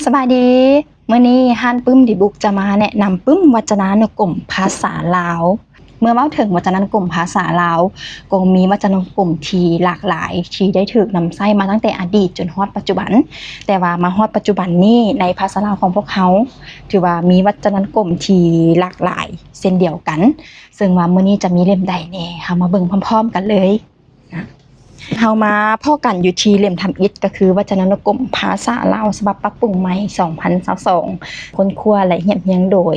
สบายดีเมื่อนี้ฮั่นปึ้มดิบุกจะมาแนะนำปึ้มวจนานุกรมภาษาลาวเมื่อเว้าถึงวจนานุกรมภาษาลาวก็มีวจนานุกรมที่หลากหลายที่ได้ถูกนำใช้มาตั้งแต่อดีตจนฮอดปัจจุบันแต่ว่ามาฮอดปัจจุบันนี้ในภาษาลาวของพวกเขาถือว่ามีวจนานุกรมที่หลากหลายเช่นเดียวกันซึ่งว่ามื้อนี้จะมีเล่มใดแน่เฮามาเบิ่งพร้อมๆกันเลยเฮามาพอกันอยู่ที่เล่มทำอิฐก็คือวจนานุกรมภาษาลาวฉบับปรับปรุงใหม่2022ค้นคว้าและเรียบเรียงโดย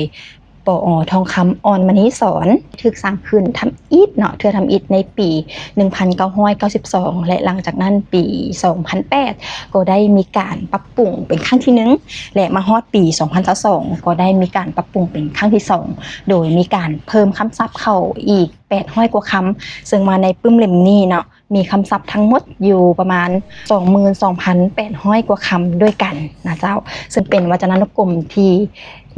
ปอ.ทองคำอ่อนมณีสอนถูกสร้างขึ้นทำอิฐเนาะเธอทำอิฐในปี1992และหลังจากนั้นปี2008ก็ได้มีการปรับปรุงเป็นครั้งที่1และมาฮอดปี2022ก็ได้มีการปรับปรุงเป็นครั้งที่2โดยมีการเพิ่มคำศัพท์เข้าอีก800 กว่าคำซึ่งมาในปึ้มเล่มนี้เนาะมีคำศัพท์ทั้งหมดอยู่ประมาณ 22,800 กว่าคำด้วยกันนะเจ้าซึ่งเป็นวจนานุกรมที่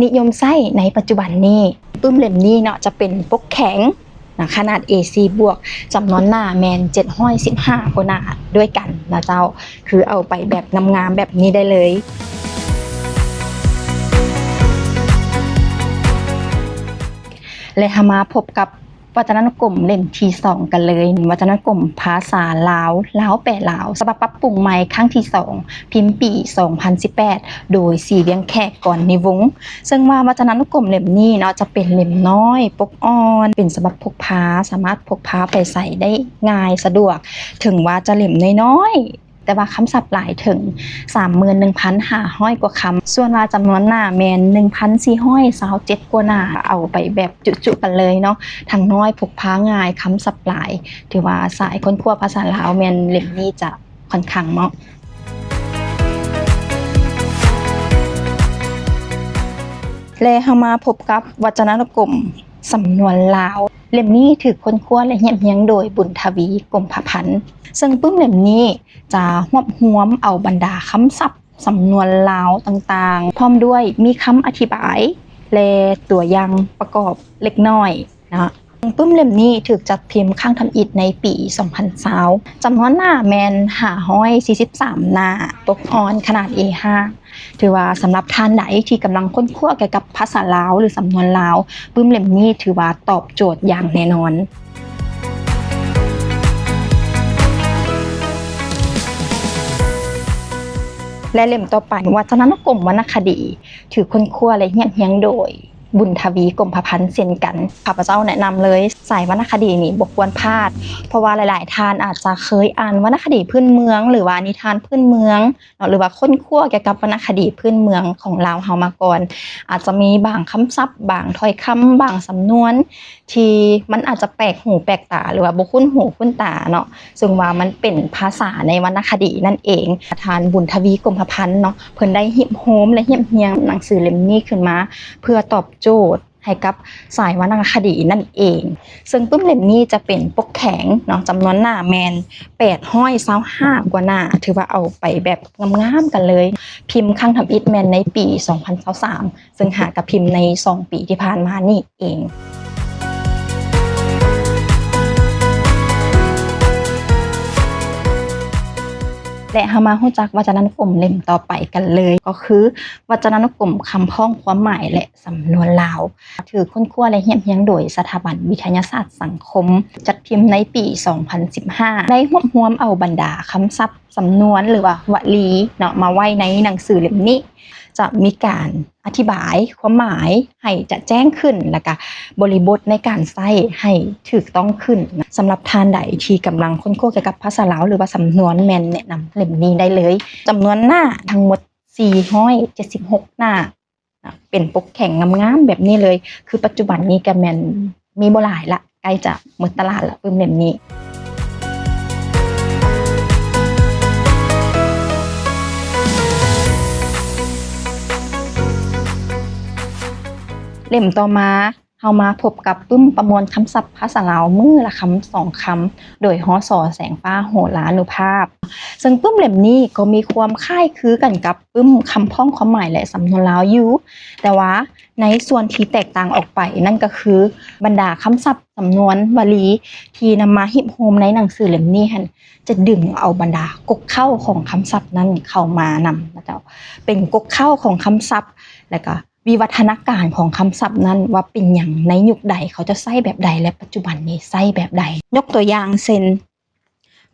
นิยมใช้ในปัจจุบันนี้ปึ้มเล่มนี้เนาะจะเป็นปกแข็งนะขนาด A4 บวกจำนวนหน้าแมน715กว่าหน้าด้วยกันนะเจ้าคือเอาไปแบบงามๆแบบนี้ได้เลยและมาพบกับวจนานุกรมเล่มที่2กันเลยวจนานุกรมภาษาลาวแปลลาวฉบับปรับปรุงใหม่ครั้งที่2พิมพ์ปี2018โดยสีเวียงแขกก่อนในวงซึ่งว่าวจนานุกรมเล่มนี้เนาะจะเป็นเล่มน้อยปกอ่อนเป็นฉบับพกพาสามารถพกพาไปใส่ได้ง่ายสะดวกถึงว่าจะเล่มน้อยแต่ว่าคำศัพท์หลายถึง 31,500 กว่าคำส่วนว่าจำนวนหน้าแมน 1,427 กว่าหน้าเอาไปแบบจุๆกันเลยเนาะทั้งน้อยพกพาง่ายคำศัพท์หลายถือว่าสายค้นคว้าภาษาลาวแมนเล่มนี้จะค่อนข้างเหมาะและเฮามาพบกับวจนานุกรมสำนวนลาวเล่มนี้ถูกค้นคว้าและเรียบเรียงโดยบุญทวีกรมพันธ์ซึ่งปึ้มเล่มนี้จะรวบรวมเอาบรรดาคำศัพท์สำนวนลาวต่างๆพร้อมด้วยมีคำอธิบายและตัวอย่างประกอบเล็กน้อยนะปึ้มเล่มนี้ถูกจัดพิมพ์ข้างทำอิฐในปี2020จำนวนหน้าแมน543หน้าปกอ่อนขนาด A5 ถือว่าสำหรับท่านใดที่กำลังค้นคว้าเกี่ยวกับภาษาลาวหรือสำนวนลาวปึ้มเล่มนี้ถือว่าตอบโจทย์อย่างแน่นอนและเล่มต่อไปวจนานุกรมวรรณคดีถือค้นคว้าและเรียบเรียงโดยบุญทวีกรมพันธ์เช่นกันข้าพเจ้าแนะนำเลยสายวรรณคดีนี่บ่ควรพลาดเพราะว่าหลายๆท่านอาจจะเคยอ่านวรรณคดีพื้นเมืองหรือว่านิทานพื้นเมืองหรือว่าค้นคว้าเกี่ยวกับวรรณคดีพื้นเมืองของลาวเฮามาก่อนอาจจะมีบางคำศัพท์บางถ้อยคำบางสำนวนที่มันอาจจะแปลกหูแปลกตาหรือว่าบ่คุ้นหูคุ้นตาเนาะซึ่งว่ามันเป็นภาษาในวรรณคดีนั่นเองประธานบุญทวีกรมพันธ์เนาะเพิ่นได้ฮิบโฮมและเรียบเรียงหนังสือเล่มนี้ขึ้นมาเพื่อตอบโจทย์ให้กับสายวรรณคดีนั่นเองซึ่งปึ้มเล่มนี้จะเป็นปกแข็งเนาะจำนวนหน้าแมน825กว่าหน้าถือว่าเอาไปแบบงามๆกันเลยพิมพ์ข้างทำอิฐแมนในปี2023ซึ่งหากับพิมพ์ใน2ปีที่ผ่านมานี่เองและเฮามารู้จักวจนานุกรมเล่มต่อไปกันเลยก็คือวจนานุกรมคำพ้องความหมายและสำนวนลาวถือค้นคว้าและเรียบเรียงโดยสถาบันวิทยาศาสตร์สังคมจัดพิมพ์ในปี2015ได้รวบรวมเอาบรรดาคำศัพท์สำนวนหรือว่าวลีเนาะมาไว้ในหนังสือเล่มนี้จะมีการอธิบายความหมายให้จะแจ้งขึ้นแล้วก็บริบทในการใช้ให้ถูกต้องขึ้นสำหรับท่านใดที่กำลังค้นคว้าเกี่ยวกับภาษาลาวหรือว่าสำนวนแม่นแนะนำเล่มนี้ได้เลยจำนวนหน้าทั้งหมด476หน้าเป็นปกแข็งงามๆแบบนี้เลยคือปัจจุบันนี้ก็แม่นมีบ่หลายละใกล้จะหมดตลาดละเล่มนี้เล่มต่อมา เฮามาพบกับปึ้มประมวลคำศัพท์ภาษาลาวมื้อละคำ2 คำโดยหสแสงฟ้าโหรานุภาพซึ่งปึ้มเล่มนี้ก็มีความคล้ายคลึงกันกับปึ้มคำพ้องความหมายและสำนวนลาวอยู่แต่ว่าในส่วนที่แตกต่างออกไปนั่นก็คือบรรดาคำศัพท์สำนวนวลีที่นำมาฮิบโฮมในหนังสือเล่มนี้หั่นจะดึงเอาบรรดากกเข้าของคำศัพท์นั้นเข้ามานำนะเจ้าเป็นกกเข้าของคำศัพท์แล้วก็วิวัฒนาการของคำศัพท์นั้นว่าเป็นอย่างในยุคใดเขาจะใช้แบบใดและปัจจุบันนี้ใช้แบบใดยกตัวอย่างเช่น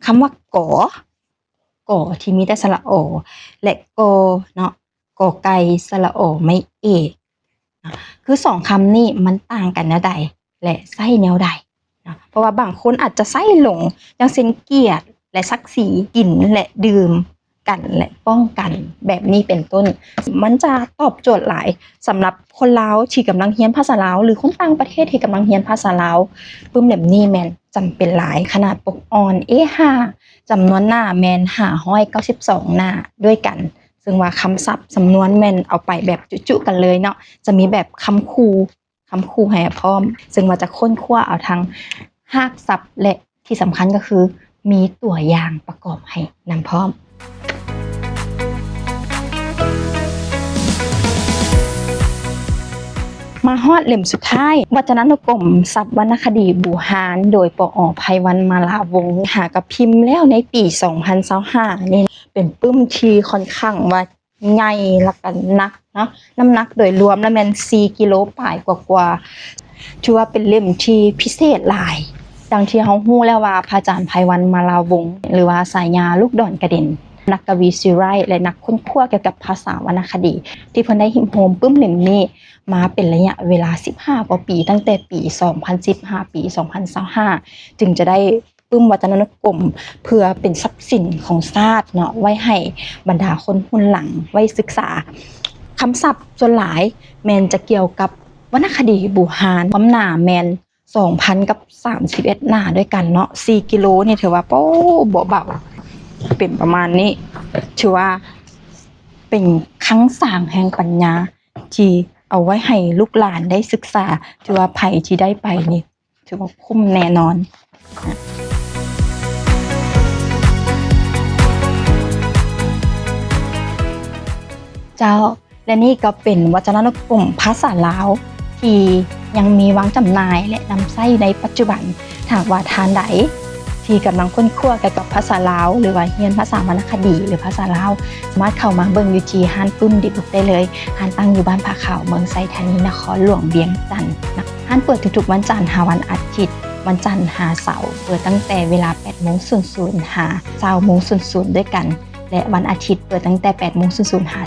คำว่าก่อที่มีแต่สระโอและกอเนาะกอไก่สระโอไม่เอกคือ2 คำนี้มันต่างกันแนวใดและใช้แนวใดนะเพราะว่าบางคนอาจจะใช้หลงอย่างเช่นเกียรติและศักดิ์ศรีกินและดื่มกันและป้องกันแบบนี้เป็นต้นมันจะตอบโจทย์หลายสำหรับคนลาวที่กำลังเรียนภาษาลาวหรือคนต่างประเทศที่กำลังเรียนภาษาลาวปึ้มเล่มนี้แม่นจำเป็นหลายขนาดปกอ่อน A5 จำนวนหน้าแม่น592หน้าด้วยกันซึ่งว่าคำศัพท์สำนวนแม่นเอาไปแบบจุๆกันเลยเนาะจะมีแบบคำคูให้พร้อมซึ่งว่าจะค้นคว้าเอาทั้งรากศัพท์และที่สำคัญก็คือมีตัวอย่างประกอบให้นำพร้อมมาฮอดเล่มสุดท้ายวัจนานุกรมศัพท์วรรณคดีบูหารโดยปอ.ไพวันมาลาวงศ์หากับพิมพ์แล้วในปี 2025 นี่เป็นปึ้มที่ค่อนข้างว่าใหญ่และก็หนักเนาะน้ำหนักโดยรวมแล้วแม่น4 กิโลปลายกว่าถือว่าเป็นเล่มที่พิเศษหลายดังที่เฮาฮู้แล้วว่าพระอาจารย์ไพวันมาลาวงศ์หรือว่าสายญาลูกดอนกระเด็นนักกวีซีไรต์และนักค้นคว้าเกี่ยวกับภาษาวรรณคดีที่เพิ่นได้หิมโฮมปึ้มเล่มนี้มาเป็นระยะเวลา15 กว่าปีตั้งแต่ปี 2015 ปี 2025 จึงจะได้ปึ้มวัจนานุกรมเพื่อเป็นทรัพย์สินของชาติเนาะไว้ให้บรรดาคนรุ่นหลังไว้ศึกษาคำศัพท์ส่วนหลายแม่นจะเกี่ยวกับวรรณคดีบูหารความหนาแม่น 2,000 กับ 31 หน้าด้วยกันเนาะ4 กิโลนี่ถือว่าโป๊บ่เบาเป็นประมาณนี้ถือว่าเป็นครั้งสร้างแห่งปัญญาที่เอาไว้ให้ลูกหลานได้ศึกษาถือว่าไผที่ได้ไปนี่ถือว่าคุ้มแน่นอนเจ้าและนี่ก็เป็นวัจนานุกรมภาษาลาวที่ยังมีวางจำหน่ายและนำใช้ในปัจจุบันหากว่าทานใดที่กำลังค้นคว้าเกี่ยวกับภาษาลาวหรือว่าเรียนภาษาวรรณคดีหรือภาษาลาวสามารถเข้ามาเบิ่งอยู่ที่ห้านปึ้มดิบุกได้เลยห้านตั้งอยู่บ้านผาขาวเมืองไซธานีนครหลวงเวียงจันทน์ห้านเปิดทุกๆวันจันทร์หาวันอาทิตย์วันจันทร์หาเสาร์เปิดตั้งแต่เวลา 8:00 หา 20:00 ด้วยกันและวันอาทิตย์เปิดตั้งแต่ 8:00 หา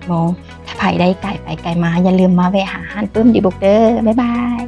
17:00 ถ้าใครได้ไก่ไปไก่มาอย่าลืมมาแวะหาห้านปึ้มดิบุกเด้อบ๊ายบาย